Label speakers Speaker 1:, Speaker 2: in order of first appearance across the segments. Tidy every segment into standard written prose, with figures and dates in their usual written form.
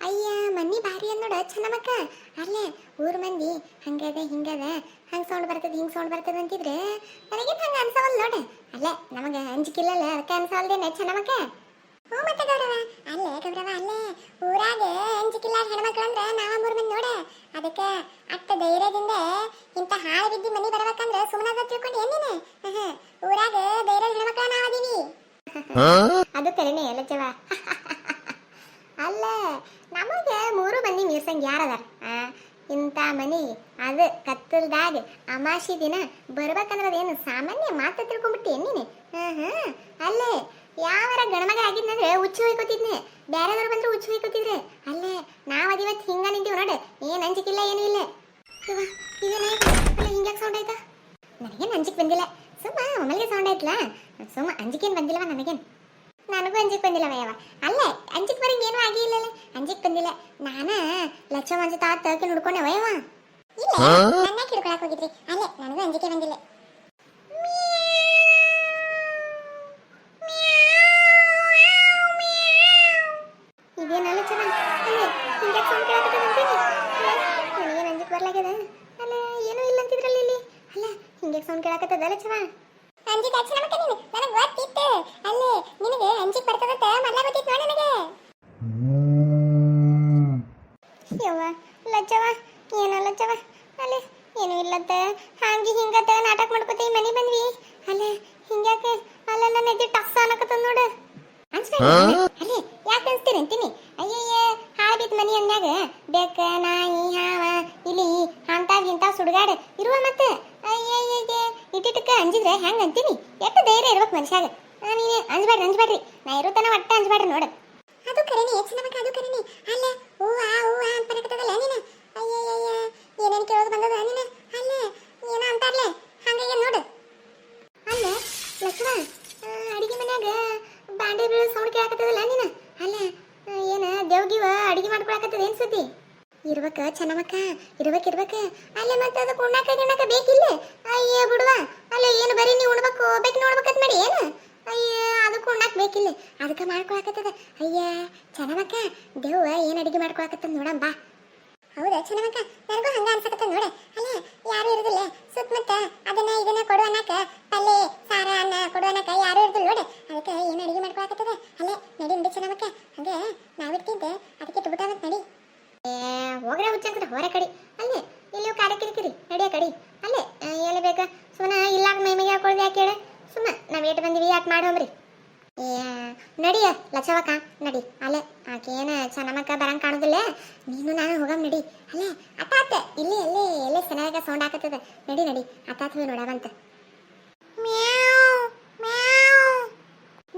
Speaker 1: ಅಯ್ಯ ಮನ್ನಿ ಭಾರಿ ಅಂದ್ ನೋಡ ಚೆನ್ನಮಕ್ಕ. ಅಲ್ಲೇ ಊರ್ ಮಂದಿ ಹಂಗದ ಹಿಂಗದ ಹಂಗ್ ಸೌಂಡ್ ಬರ್ತದ ಹಿಂಗ್ ಸೌಂಡ್ ಬರ್ತದ ಅಂತಿದ್ರೆ ನನಗೇನು ಹಂಗ ಅನ್ಸವಲ್ಲ ನೋಡ. ಅಲ್ಲೇ ನಮಗ ಅಂಜಿಕಿಲ್ಲಲ್ಲ ಅದಕ್ಕೆ ಅನ್ಸವಲ್ದೇನೆ ಚೆನ್ನಮಕ್ಕ. ಹ್ಞೂ ಮತ್ತೆ ಗೌರವ ಅಲ್ಲೇ ಗೌರವ ಅಲ್ಲೇ ಊರಾಗ ಅಂಜಿಕಿಲ್ಲ ಹೆಣ್ಮಕ್ಳು ಅಂದ್ರೆ ನಾವ ಮೂರ್ ಮಂದಿ ನೋಡ. ಅದಕ್ಕೆ ಅಷ್ಟ ಧೈರ್ಯದಿಂದ ಇಂಥ ಹಾಳು ಬಿದ್ದಿ ಮನಿ ಬರ್ಬೇಕಂದ್ರೆ ಸುಮ್ಮನೆ ತಿಳ್ಕೊಂಡು ಏನೇನು ಊರಾಗ ಧೈರ್ಯ ಹೆಣ್ಮಕ್ಳ ನಾವದೀವಿ. ಅದು ಕರೆನೇ ಎಲ್ಲ ಜವ. ಅಲ್ಲ ನಮಗ ಮೂರು ಮಂದಿ ಮೀರ್ಸಂಗ್ ಯಾರದಾರ ಇಂಥ ಮನಿ ಅದು ಕತ್ತಲ್ದಾಗ ಅಮಾಶಿ ದಿನ ಬರ್ಬೇಕಂದ್ರೆ ಅದೇನು ಸಾಮಾನ್ಯ ಮಾತು ತಿಳ್ಕೊಂಡ್ಬಿಟ್ಟಿ ನೀನು. ಅಲ್ಲೇ ಯಾವಾರ ಗಣಮಗ ಆಗಿದ್ನಂದ್ರೆ ಹುಚ್ಚು ಹೋಯ್ಕೋತಿದ್ನೆ, ಬೇರೆದವ್ರು ಬಂದ್ರೆ ಹುಚ್ಚು ಹೋಯ್ಕೋತಿದ್ರೆ. ಅಲ್ಲೇ ನಾವ್ ಅದಿವತ್ತು ಹಿಂಗ ನಿಂತೀವಿ ನೋಡ, ಏನ್ ಅಂಜಿಕಿಲ್ಲ ಏನೂ ಇಲ್ಲ. ಅಲ್ಲ ಹಿಂಗ್ಯಾಕೆ ಸೌಂಡ್ ಆಯ್ತಾ? ನನಗೇನು ಅಂಜಿಕೆ ಬಂದಿಲ್ಲ, ಸುಮ್ಮ ಒಮ್ಮಲ್ಗೆ ಸೌಂಡ್ ಆಯ್ತಲ್ಲ, ಸುಮ್ಮ ಅಂಜಿಕೇನು ಬಂದಿಲ್ಲವ ನನಗೇನು. ನನಗೂ ಅಂಜಿಕ್ ಬಂದಿಲ್ಲವ ಯಾವ. ಅಲ್ಲೇ ಅಂಜಿಕ್ ಬರಂಗ ಏನೂ ಆಗಿ ಇಲ್ಲಲ್ಲ, ಅಂಜಿಕ್ ಬಂದಿಲ್ಲ. ನಾನ ಲಚ್ಚ ಮಂಜು ತಾತ ಹುಡ್ಕೊಂಡೆ ವಯವ. ಇಲ್ಲ ನನ್ನ ಹಿಡ್ಕೊಳಕ್ ಹೋಗಿದ್ರಿ. ಅಲ್ಲೇ ನನಗೂ ಅಂಜಿಕೆ ಬಂದಿಲ್ಲ. ಇದೇನಲ್ಲ ಚೆನ್ನಾಗಿ ಹಿಂಗೆ ಸೌಂಡ್ ಕೇಳಕತ್ತದಂತೀನಿ. ನನಗೇನು ಅಂಜಿಕ್ ಬರ್ಲಾಗ್ಯದ. ಅಲ್ಲ ಏನೂ ಇಲ್ಲ ಅಂತಿದ್ರಲ್ಲಿ ಇಲ್ಲಿ. ಅಲ್ಲ ಹಿಂಗೆ ಸೌಂಡ್ ಕೇಳಕತ್ತದಲ್ಲ ಚೆನ್ನಾಗಿ. ಅಂಜಿಕ್ ಹಚ್ಚ ನಮಕ ನೀನು ನನಗೆ ಗೊತ್ತಿತ್ತು. ಅಲ್ಲೇ ನಿನಗೆ ಅಂಜಿಕ್ ಬರ್ತದಂತ ಮೊದಲ ಗೊತ್ತಿತ್ತು ನೋಡಿ ನನಗೆ. ಯವ್ವ ಲಜ್ಜವ ಏನೋ ಲಜ್ಜವ. ಅಲ್ಲೇ ಏನೂ ಇಲ್ಲಂತ ಹಾಂಗಿ ಹಿಂಗತ್ತ ನಾಟಕ ಮಾಡ್ಕೊತ ಈ ಮನೆ ಬಂದ್ವಿ. ಅಲ್ಲೇ ಹಿಂಗ್ಯಾಕೆ ಅಲ್ಲೆಲ್ಲ ನೆದ್ದಿ ಟಫ್ ಅನ್ನಕತ್ತದ ನೋಡು. ಅಲ್ಲೇ ಯಾಕೆ ಅನ್ಸ್ತೀರಿ ಅಂತೀನಿ. ಅಯ್ಯಯ್ಯ ಹಾಳು ಬಿದ್ದ ಮನಿ ಅಂದಾಗ ಬೆಕ್ಕ ನಾಯಿ ಹಾವ ಇಲಿ ಅಂತಾವ್ ಇಂತಾವ್ ಸುಡುಗಾಡ ಇರುವ ಮತ್ತೆ. ಅಯ್ಯಯ್ಯ ಇಟ್ಟಿಟ್ಟಕ್ಕೆ ಅಂಜಿದ್ರೆ ಹೆಂಗೆ ಅಂತೀನಿ. ಎಷ್ಟು ಧೈರ್ಯ ಇರ್ಬೇಕು ಮನುಷ್ಯಾಗ. ನೀನು ಅಂಜಬೇಡ್ರಿ ನಾ ಇರುತ್ತಾನ ಒಟ್ಟ ಅಂಜಬೇಡ್ರಿ ನೋಡು. ಅದು ಕರೆನಿ ಚೆನ್ನಮಕ್ಕ, ಅದು ಕರೆನಿ. ಅಲ್ಲ ಹೂವ ಅಂತ ಬರಕತ್ತದಲ್ಲ ನೀನು. ಅಯ್ಯಯ್ಯ ಏನೇನು ಕೇಳೋದು ಬಂದದ ನೀನು. ಅಲ್ಲೇ ಏನೋ ಅಂತಾರ್ಲೆ ಹಂಗಾಗಿ ನೋಡು. ಅಲ್ಲೇ ಲಕ್ಷ್ಮ ಅಡಿಗೆ ಮನ್ಯಾಗ ಬಾಂಡೆ ಬೀಳೋ ಸೌಂಡ್ ಕೇಳಕತ್ತದಲ್ಲ ನೀನು. ಅಲ್ಲೇ ಏನ ದೇವ್ಗಿವ ಅಡಿಗೆ ಮಾಡ್ಕೊಳಕತ್ತದ ಏನ್ ಸುದ್ದಿ? ಇರ್ಬೇಕ ಚೆನ್ನಮಕ್ಕ, ಇರ್ಬೇಕು. ಅಲ್ಲೇ ಮತ್ತೆ ಅದಕ್ಕೆ ಉಣ್ಣಾಕ ಗಿಣ್ಣಾಕ ಬೇಕಿಲ್ಲ. ಅಯ್ಯ ಬಿಡುವ. ಅಲ್ಲೇ ಏನು ಬರೀ ನೀವು ಉಣ್ಬೇಕು ಬೇಕು ನೋಡ್ಬೇಕಂತ ಮಾಡಿ ಏನು? ಅಯ್ಯ ಅದಕ್ಕೆ ಉಣ್ಣಾಕ ಬೇಕಿಲ್ಲ, ಅದಕ್ಕೆ ಮಾಡ್ಕೊಳಕತ್ತದ. ಅಯ್ಯ ಚೆನ್ನಮಕ್ಕ ದೇವ್ವ ಏನು ಅಡಿಗೆ ಮಾಡ್ಕೊಳಕತ್ತದ ನೋಡಂಬ. ಹೌದಾ ಚೆನ್ನಮಕ್ಕ, ನನಗೂ ಹಂಗ ಅನ್ಸಕತ್ತದ ನೋಡ. ಅಲ್ಲೇ ಯಾರು ಇರುದಿಲ್ಲ ಸುತ್ತಮುತ್ತ ಅದನ್ನ ಇದನ್ನ ಕೊಡು ಅನ್ನಕ, ಪಲ್ಲೆ ಸಾರ ಅನ್ನ ಕೊಡು ಅನ್ನಕ ಯಾರು ಇರುದಿಲ್ಲ ನೋಡ. ಅದಕ್ಕೆ ಏನು ಅಡಿಗೆ ಮಾಡ್ಕೊಳಕತ್ತದ. ಅಲ್ಲೇ ನಡಿ ಚೆನ್ನಮಕ್ಕ, ಹಂಗೆ ನಾವಿರ್ತಿದ್ದೆ ಅದಕ್ಕೆ ತುಬಿಟಾವತ್ ನಡಿ. ಹೋಗ್ರೆ ಹುಚ್ಚಂತ ಹೊರ ಕಡಿ. ಅಲ್ಲೇ ಇಲ್ಲಿ ಕಾಡ ಕಿರಿಕಿರಿ ನಡಿಯ ಕಡಿ. ಅಲ್ಲೇ ಎಲ್ಲಿ ಬೇಕ ಸುಮ್ಮನೆ ಇಲ್ಲಾಕ ಮೈಮಿಗೆ ಹಾಕೊಳ್ದು ಯಾಕೆ ಹೇಳ. ಸುಮ್ಮ ನಾವ್ ಏಟ್ ಬಂದಿವಿ ಯಾಕೆ ಮಾಡೋಮ್ರಿ. ನಡಿಯ ಲಚವಕ್ಕ ನಡಿ. ಅಲ್ಲೇ ಆಕೇನ ಚೆನ್ನಮಕ್ಕ ಬರಂಗ್ ಕಾಣುದಿಲ್ಲ, ನೀನು ನಾನು ಹೋಗಮ್ ನಡಿ. ಅಲ್ಲೇ ಅತ್ತಾತ ಇಲ್ಲಿ ಎಲ್ಲೇ ಚೆನ್ನಾಗ ಸೌಂಡ್ ಹಾಕತ್ತದ. ನಡಿ ಅತ್ತಾತ ಹೋಗಿ ನೋಡವಂತ.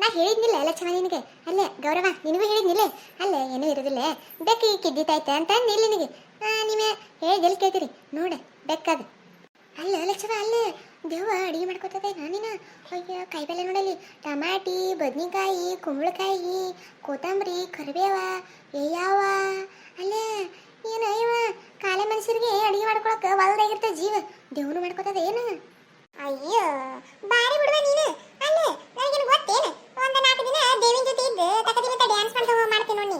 Speaker 1: ನಾ ಹೇಳಿದ್ನಿಲ್ಲ ಲಕ್ಷ್ಮ ನಿನಗೆ. ಅಲ್ಲೇ ಗೌರವ ನಿನಗೂ ಹೇಳಿದ್ನಿಲ್ಲ. ಅಲ್ಲೇ ಏನೂ ಇರೋದಿಲ್ಲ, ಬೆಕ್ಕ ಈ ಕಿದ್ದಿತ್ತೈತೆ ಅಂತ ನಿಲ್ಲ ನಿನಗೆ. ನೀವೇ ಹೇಳಿದೆಲ್ಲಿ ಕೇಳ್ತೀರಿ ನೋಡ ಬೆಕ್ಕದು. ಅಲ್ಲ ಲಕ್ಷ್ಮ ಅಲ್ಲೇ ದೇವ ಅಡಿಗೆ ಮಾಡ್ಕೊತದೆ ನಾನಿನ. ಅಯ್ಯ ಕಾಯಿಪಲ್ಲೆ ನೋಡಲಿ, ಟಮಾಟಿ ಬದ್ನಿಕಾಯಿ ಕುಂಬಳಕಾಯಿ ಕೊತ್ತಂಬರಿ ಕರಿಬೇವ ಯಾವ. ಅಲ್ಲೇ ಏನು ಅಯ್ಯವ ಕಾಲೆ ಮನುಷ್ಯರಿಗೆ ಅಡಿಗೆ ಮಾಡ್ಕೊಳಕ್ಕೆ ಹೊಲ್ದಾಗಿರ್ತ ಜೀವ. ದೇವನು ಮಾಡ್ಕೊತದ ಏನು? ಅಯ್ಯೋ ಬಾರಿ ಬಿಡುವ ನೀನು. ಅಲ್ಲೇ ನನಗೇನು ಗೊತ್ತೇನು, ಒಂದು 4 ದಿನ ದೇವಿನ ಜೊತೆ ಇದ್ದು ತಕದಿ ಮತ್ತೆ ಡ್ಯಾನ್ಸ್ ಮಾಡ್ತೀನಿ ನೋಡಿ.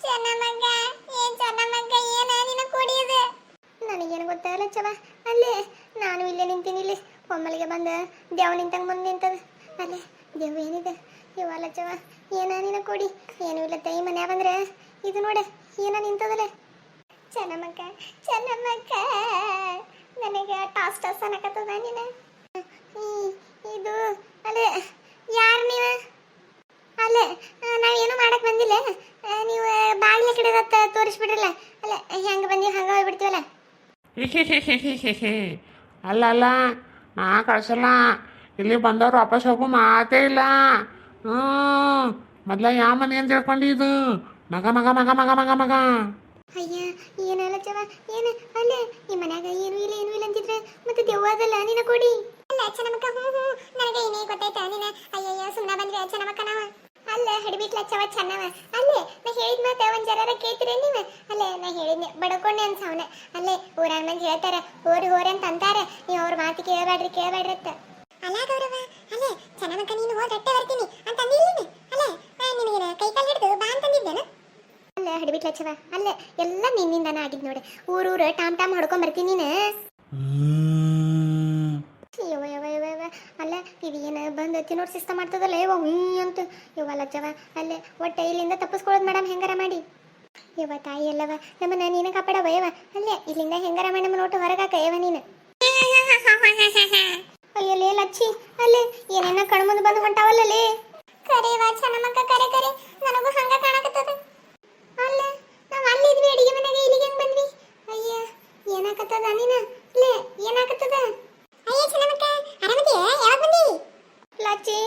Speaker 1: ಚೆನ್ನಮಗ್ಗ ಏನ ನಿನ್ನ ಕುಡಿಯೋದು? ನನಗೇನು ಗೊತ್ತಾಗಲ್ಲ ಚವ. ಅಲ್ಲೇ ನಾನು ಇಲ್ಲೇ ನಿಂತೀನಿ. ಇಲ್ಲಿ ಒಮ್ಮಲಿಗೆ ಬಂದ ದೇವ್ ನಿಂತಂಗೆ ಮುಂದೆ ನಿಂತದ. ಅಲ್ಲೇ ದೇವ್ ಏನಿದೆ ಇವಲ್ಲ ಚವ. ಏನ ನಿನ್ನ ಕೊಡಿ ಏನೂ ಇಲ್ಲ. ತೈ ಮನೆ ಬಂದ್ರೆ ಇದು ನೋಡ ಏನ ನಿಂತದಲ್ಲ. ಚೆನ್ನಮಕ್ಕ ನನಗೆ ಟಾಸ್ ಅನ್ನಕತ್ತದ ನೀನು. ಇದು ಅಲ್ಲೇ ಯಾರು ನೀವು? ಅಲ್ಲೇ ನಾವೇನು ಮಾಡಕ್ ಬಂದಿಲ್ಲ, ನೀವು ಬಾಗಿಲ ಕಡೆ ತೋರಿಸ್ಬಿಡ್ರಲ್ಲ. ಅಲ್ಲ ಹೆಂಗೆ ಬಂದೀವಿ ಹಂಗೆ ಹೋಗ್ಬಿಡ್ತೀವಲ್ಲ.
Speaker 2: ಅಲ್ಲ ನಾ ಕಳ್ಸಲ್ಲ. ಇಲ್ಲಿ ಬಂದವ್ರು ವಾಪಸ್ ಹೋಗೋ ಮಾತೇ ಇಲ್ಲ. ಮೊದ್ಲ ಯಾವ ಮನೆ ಅಂತ ಹೇಳ್ಕೊಂಡಿದ್ದು ಮಗ.
Speaker 1: ಅಯ್ಯ ಏನಲ್ಲ ಚವ ಏನು. ಅಲ್ಲೇ ಈ ಮನ್ಯಾಗ ಏನೂ ಇಲ್ಲ ಅಂತಿದ್ರೆ ಮತ್ತೆ ದೆವ್ವದಲ್ಲ ನಿನ್ನ ಕೊಡಿ. ಅಲ್ಲ ಚೆನ್ನಮಕ್ಕ ನನಗೆ ಏನೇ ಗೊತ್ತಾಯ್ತಾ ನೀನು? ಅಯ್ಯಯ್ಯ ಸುಮ್ಮನೆ ಬಂದ್ವಿ ಚೆನ್ನಮಕ್ಕ ನಾವು. ಅಲ್ಲ ಹಿಡಿಬಿಟ್ಲ ಚವ ಚೆನ್ನವ. ಅಲ್ಲೇ ನಾ ಹೇಳಿದ ಮಾತ ಒಂದ್ ಜರ ಕೇಳ್ತೀರ ನೀವು? ಅಲ್ಲೇ ನಾ ಹೇಳಿದ್ನೆ ಬಡ್ಕೊಂಡೆ ಅನ್ಸವನೆ. ಅಲ್ಲೇ ಊರಾನ ಮಂದಿ ಹೇಳ್ತಾರೆ ಹೋರಿ ಅಂತ ಅಂತಾರೆ. ನೀವು ಅವ್ರ ಮಾತು ಕೇಳಬೇಡ್ರಿ ಅಂತ. ಅಲ್ಲ ಗೌರವ, ಅಲ್ಲೇ ಚೆನ್ನಮಕ್ಕ ನೀನು ಹೋಗಿ ರಟ್ಟೆ ಬರ್ತೀನಿ ಅಂತ ಅಂದಿಲ್ಲ. ಅಲ್ಲೇ ನಿನಗೆ ಕೈ ಕಾಲು ಹಿಡಿದು ಬಾ ಅಂತಂದಿದ್ದೇನ? ಅಲ್ಲೇ ಹಿಡಿಬಿಟ್ಲ ಚವ, ಅಲ್ಲೇ ಎಲ್ಲ ನಿನ್ನಿಂದಾನ ಆಗಿದ್ ನೋಡಿ. ಊರೂರು ಟಾಮ್ ಹೊಡ್ಕೊಂಡ್ ಬರ್ತೀನಿ ನೀನು. ಅಲ್ಲ ಇದೇನು ಬಂದು ತಿನ್ನೋರು ಸಿಸ್ಟ ಮಾಡ್ತದಲ್ಲ ಯವ್ವ ಹುಯ್ ಅಂತ. ಯವ್ವ ಲಚ್ಚವ, ಅಲ್ಲೇ ಒಟ್ಟೆ ಇಲ್ಲಿಂದ ತಪ್ಪಿಸ್ಕೊಳ್ಳೋದು ಮೇಡಮ್ ಹೆಂಗಾರ ಮಾಡಿ. ಯವ್ವ ತಾಯಿ ಅಲ್ಲವ, ನಮ್ಮನ್ನ ನೀನು ಕಾಪಾಡವ ಯವ್ವ. ಅಲ್ಲೇ ಇಲ್ಲಿಂದ ಹೆಂಗಾರ ಮಾಡಿ ನಮ್ಮ ನೋಟು ಹೊರಗಾಕ ಯವ್ವ ನೀನು. ಅಯ್ಯಲ್ಲೇ ಲಚ್ಚಿ, ಅಲ್ಲೇ ಏನೇನ ಕಣ್ಮುಂದು ಬಂದು ಹೊಂಟಾವಲ್ಲೇ. ಕರೆವಾ ಚೆನ್ನಮಕ್ಕ, ಕರೆ ನನಗೂ ಹಂಗ ಕಾಣಕತ್ತದ. ಅಲ್ಲ ನಾವು ಅಲ್ಲಿದ್ವಿ ಅಡಿಗೆ ಮನೆಗೆ, ಇಲ್ಲಿಗೆ ಹೆಂಗ್ ಬಂದ್ವಿ? ಅಯ್ಯ ಏನಾಕತ್ತದ ನೀನ? ಅಲ್ಲೇ ಏನಾಕತ್ತದ? ಅಯ್ಯ ಚೆನ್ನಮಕ್ಕ ಆರಾಮದಿಯಾ? ಯಾವಾಗ ಬಂದಿ? ಲಚ್ಚಿ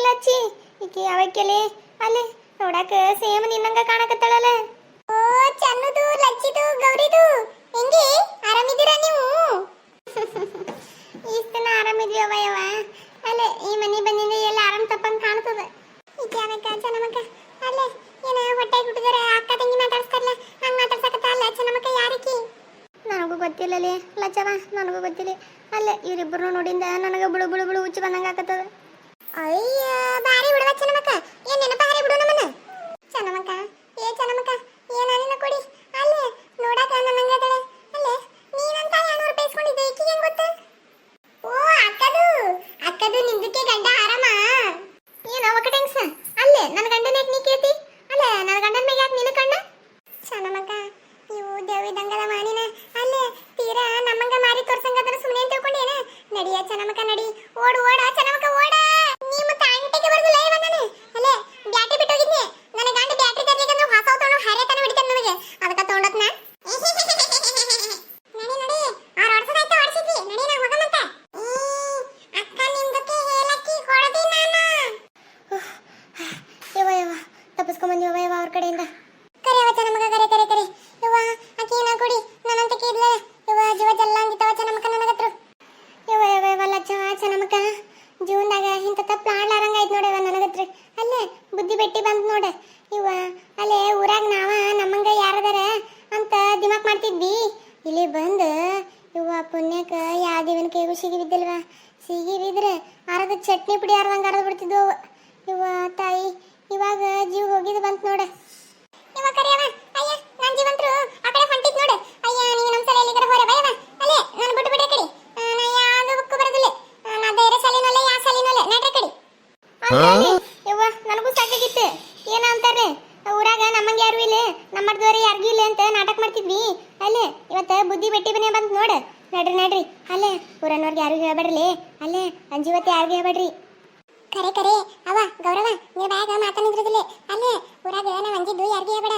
Speaker 1: ಲಚ್ಚಿ ಈಕೆ ಯಾವಕ್ಕೆಲೆ ಅಲ್ಲೇ ನೋಡಾಕ ಸೇಮ್ ನಿನ್ನಂಗ ಕಾಣಕತ್ತಾಳಲ್ಲ. ಓ ಚನ್ನುದು, ಲಚ್ಚಿದು, ಗೌರಿದು, ಹೆಂಗೆ ಆರಾಮಿದ್ದೀರಾ ನೀವು? ಇಷ್ಟನ ಆರಾಮಿದ್ವಿ ಅವಯವ. ಅಲ್ಲೇ ಈ ಮನೆ ಬಂದಿಂದ ಎಲ್ಲ ಆರಾಮ್ ತಪ್ಪಂಗ್ ಕಾಣ್ತದ. ಈಕೆ ಯಾವಕ್ಕ ಚೆನ್ನಮಕ್ಕ? ಅಲ್ಲೇ ಏನ ಹೊಟ್ಟೆ ಹುಟ್ಟಿದಾರೆ ಅಕ್ಕ ತಂಗಿ ಮಾತಾಡ್ಸ್ತಾರಲ್ಲ ಹಂಗ ಮಾತಾಡ್ಸಕತ್ತ. ಅಲ್ಲ ಚೆನ್ನಮಕ್ಕ ಯಾರಕ್ಕಿ? ನನಗೂ ಗೊತ್ತಿಲ್ಲಲೇ ಲಚ್ಚವ, ನನಗೂ ಗೊತ್ತಿಲ್ಲ. ಅಲ್ಲೇ ಇವರಿಬ್ಬರು ನೋಡಿಂದ ನನಗೆ ಬುಳು ಬುಳು ಬುಳು ಹುಚ್ಚು ಬಂದಂಗ ಆಕತ್ತದ. ಅಯ್ಯ ಬಾರಿ ಬಿಡುವ ಚೆನ್ನಮಕ್ಕ, ಏನ್ ನೆನಪ ಹಾರಿ ಬಿಡು ನಮ್ಮನ್ನ. ಚೆನ್ನಮಕ್ಕ ಚೆನ್ನಮಕ್ಕ ಏನಿನ ಕೊಡಿ. ಅಲ್ಲೇ ನೋಡಾಕ ನನ್ನಂಗದಳೆ. ಅಲ್ಲೇ ನೀನಂತ 200 ರೂಪಾಯಿ ಇಸ್ಕೊಂಡಿದ್ದೆ, ಈಕಿಗೆ ಹೆಂಗ್ ಗೊತ್ತ? ಓ ಅಕ್ಕದು ನಿಮ್ದಕ್ಕೆ ಗಂಡ ಆರಾಮ ಏನ ಒಕಟೆಂಗ್ಸ? ಅಲ್ಲೇ ನನ್ನ ಗಂಡನ ಯಾಕೆ ನೀ ಕೇಳ್ತಿ? ಅಲ್ಲೇ ನನ್ನ ಗಂಡನ ಮೇಲೆ ಯಾಕೆ ನಿನ್ನ ಕಣ್ಣ? ಚೆನ್ನಮಕ್ಕ ಇವು ದೇವಿ ದಂಗದ ಮಾನಿನ. ಅಲ್ಲೇ ತೀರಾ ನಮ್ಮಂಗ ಮಾರಿ ತೋರ್ಸಂಗದ್ರ ಸುಮ್ಮನೆ ಅಂತ ತಿಳ್ಕೊಂಡೇನ? ನಡಿಯ ಚೆನ್ನಮಕ್ಕ ನಡಿ, ಓಡ ಚೆನ್ನಮಕ್ಕ ಓಡ. ನಿಮ್ಮ ತಾಂಟಿಗೆ ಬರ್ದಿಲ್ಲ ಇವ ನಾನು. ಅಲ್ಲೇ ಬ್ಯಾಟಿ ಬಿಟ್ಟೋಗಿದ್ನಿ. ನನ್ನ ಗಂಡ ಬ್ಯಾಟ್ರಿ ತರ್ಲಿಕ್ಕಂದ್ರೆ ಹೊಸ ತಗೊಂಡು ಹರೇತನ ಹಿಡಿತಾನೆ ನಮಗೆ, ಅದಕ್ಕ ತಗೊಂಡತ್ನ. ನಡಿ ಆ ಹೊಡ್ಸದಾಯ್ತು, ಹೊಡ್ಸಿದ್ವಿ ನಡಿ ನಾ ಹೋಗಮಂತ. ಅಕ್ಕ ನಿಮ್ದಕ್ಕೆ ಹೇಳಕ್ಕಿ ಹೊಡೆದಿ ನಾನು. ಯವ್ವ ತಪ್ಪಿಸ್ಕೊಂಬಂದಿ ಯವ್ವ ಅವ್ರ ಕಡೆಯಿಂದ. ಕರೆಯವ ಚೆನ್ನಮಕ್ಕ, ಕರೆ ಯವ್ವ ಆಕಿ ನಾ ಕೊಡಿ ನನ್ನಂತ ಕೇಳ್ಲ. ಯವ್ವ ಜೀವ ಜಲ್ಲ ಅಂದಿತ್ತವ ಚೆನ್ನಮಕ್ಕ ನನಗತ್ರು. ಯವ್ವ ಲಚ್ಚವ ಚೆನ್ನಮಕ್ಕ ಜೀವನದಾಗ ಇಂಥ ತಪ್ಪು ಆಡ್ಲಾರಂಗ ಆಯ್ತು ನೋಡವ ನನಗತ್ರಿ. ಅಲ್ಲೇ ಬುದ್ಧಿ ಬೆಟ್ಟಿ ಬಂದ್ ನೋಡ. ಇವ ಅಲ್ಲೇ ಊರಾಗ ನಾವ ನಮ್ಮಂಗ ಯಾರದಾರ ಅಂತ ದಿಮಾಕ್ ಮಾಡ್ತಿದ್ವಿ. ಇಲ್ಲಿ ಬಂದು ಇವ ಪುಣ್ಯಕ ಯಾವ ದೇವನ ಕೈಗೂ ಸಿಗಿ ಬಿದ್ದಿಲ್ವ. ಸಿಗಿ ಬಿದ್ರೆ ಅರ್ಧ ಚಟ್ನಿ ಪುಡಿ ಅರ್ಧಂಗ ಅರ್ಧ ಬಿಡ್ತಿದ್ವು ಅವ. ಇವ ತಾಯಿ ಇವಾಗ ಜೀವ ಹೋಗಿದ್ ಬಂತ್ ನೋಡ. ಇವ ಕರೆಯವ, ಅಯ್ಯ ನನ್ ಜೀವಂತ್ರು ಆ ಕಡೆ ಹೊಂಟಿದ್ ನೋಡು. ಅಯ್ಯ ನೀವು ನಮ್ಮ ಸಲ ಎಲ್ಲಿಗಾರ ಹೊರ ಬಯವ. ಅಲ್ಲೇ ನಾನು ಬಿಟ್ಟು ಬಿಡೆ ಕಡೆ ನಾ ಯಾವ್ದು ಬುಕ್ಕು ಬರೋದಿಲ್ಲ. ನಾ ಬೇರೆ ಸಾಲಿನಲ್ಲ ಯಾವ ಸಾಲಿನಲ್ಲ ನಡ್ರೆ ಕಡೆ. ಯವ್ವ ನನಗೂ ಸಾಕಾಗಿತ್ತು. ಏನ ಅಂತಾರೆ ಊರಾಗ ನಮ್ಮಂಗ ಯಾರು ಇಲ್ಲ, ನಮ್ಮರ್ದವ್ರು ಯಾರಿಗೂ ಇಲ್ಲ ಅಂತ ನಾಟಕ ಮಾಡ್ತಿದ್ವಿ. ಅಲ್ಲೇ ಇವತ್ತು ಬುದ್ಧಿ ಬೆಟ್ಟಿ ಬನ್ನಿ ಬಂದ್ ನೋಡು. ನಡ್ರಿ ಅಲ್ಲೇ ಊರನ್ನವ್ರಿಗೆ ಯಾರಿಗೂ ಹೇಳ್ಬೇಡ್ರಿ. ಅಲ್ಲೇ ಅಂಜಿವತ್ತು ಯಾರಿಗೂ ಹೇಳ್ಬೇಡ್ರಿ. ಕರೆ ಅವ ಗೌರವ ನೀವು ಬ್ಯಾಗ ಮಾತಾಡಿದ್ರದಿಲ್ಲ. ಅಲ್ಲೇ ಊರಾಗ ನಾವು ಅಂಜಿದ್ದು ಯಾರಿಗೂ ಹೇಳ್ಬೇಡ.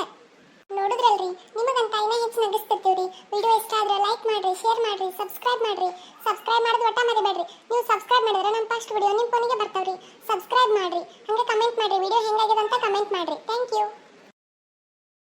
Speaker 1: ನೋಡಿದ್ರಲ್ರಿ ನಿಮಗಂತ ಇನ್ನೂ ಹೆಚ್ಚು ನಗಿಸ್ತಿರ್ತೀವ್ರಿ. ವಿಡಿಯೋ ಇಷ್ಟ ಆದ್ರೆ ಲೈಕ್ ಮಾಡ್ರಿ, ಶೇರ್ ಮಾಡ್ರಿ, ಸಬ್ಸ್ಕ್ರೈಬ್ ಮಾಡೋದು ಒಟ್ಟ ಮರಿಬೇಡ್ರಿ. ನೀವು ಸಬ್ಸ್ಕ್ರೈಬ್ ಮಾಡಿದ್ರೆ ನಮ್ಮ ಫಸ್ಟ್ ವಿಡಿಯೋ ನಿಮ್ಮ ಫೋನಿಗೆ ಬರ್ತಾವ್ರಿ. ಸಬ್ಸ್ಕ್ರೈಬ್ ಮಾಡ್ರಿ, ಹಂಗೆ ಕಮೆಂಟ್ ಮಾಡ್ರಿ, ವಿಡಿಯೋ ಹೆಂಗಾಗಿದೆ ಅಂತ ಕಮೆಂಟ್ ಮಾಡ್ರಿ. Thank you.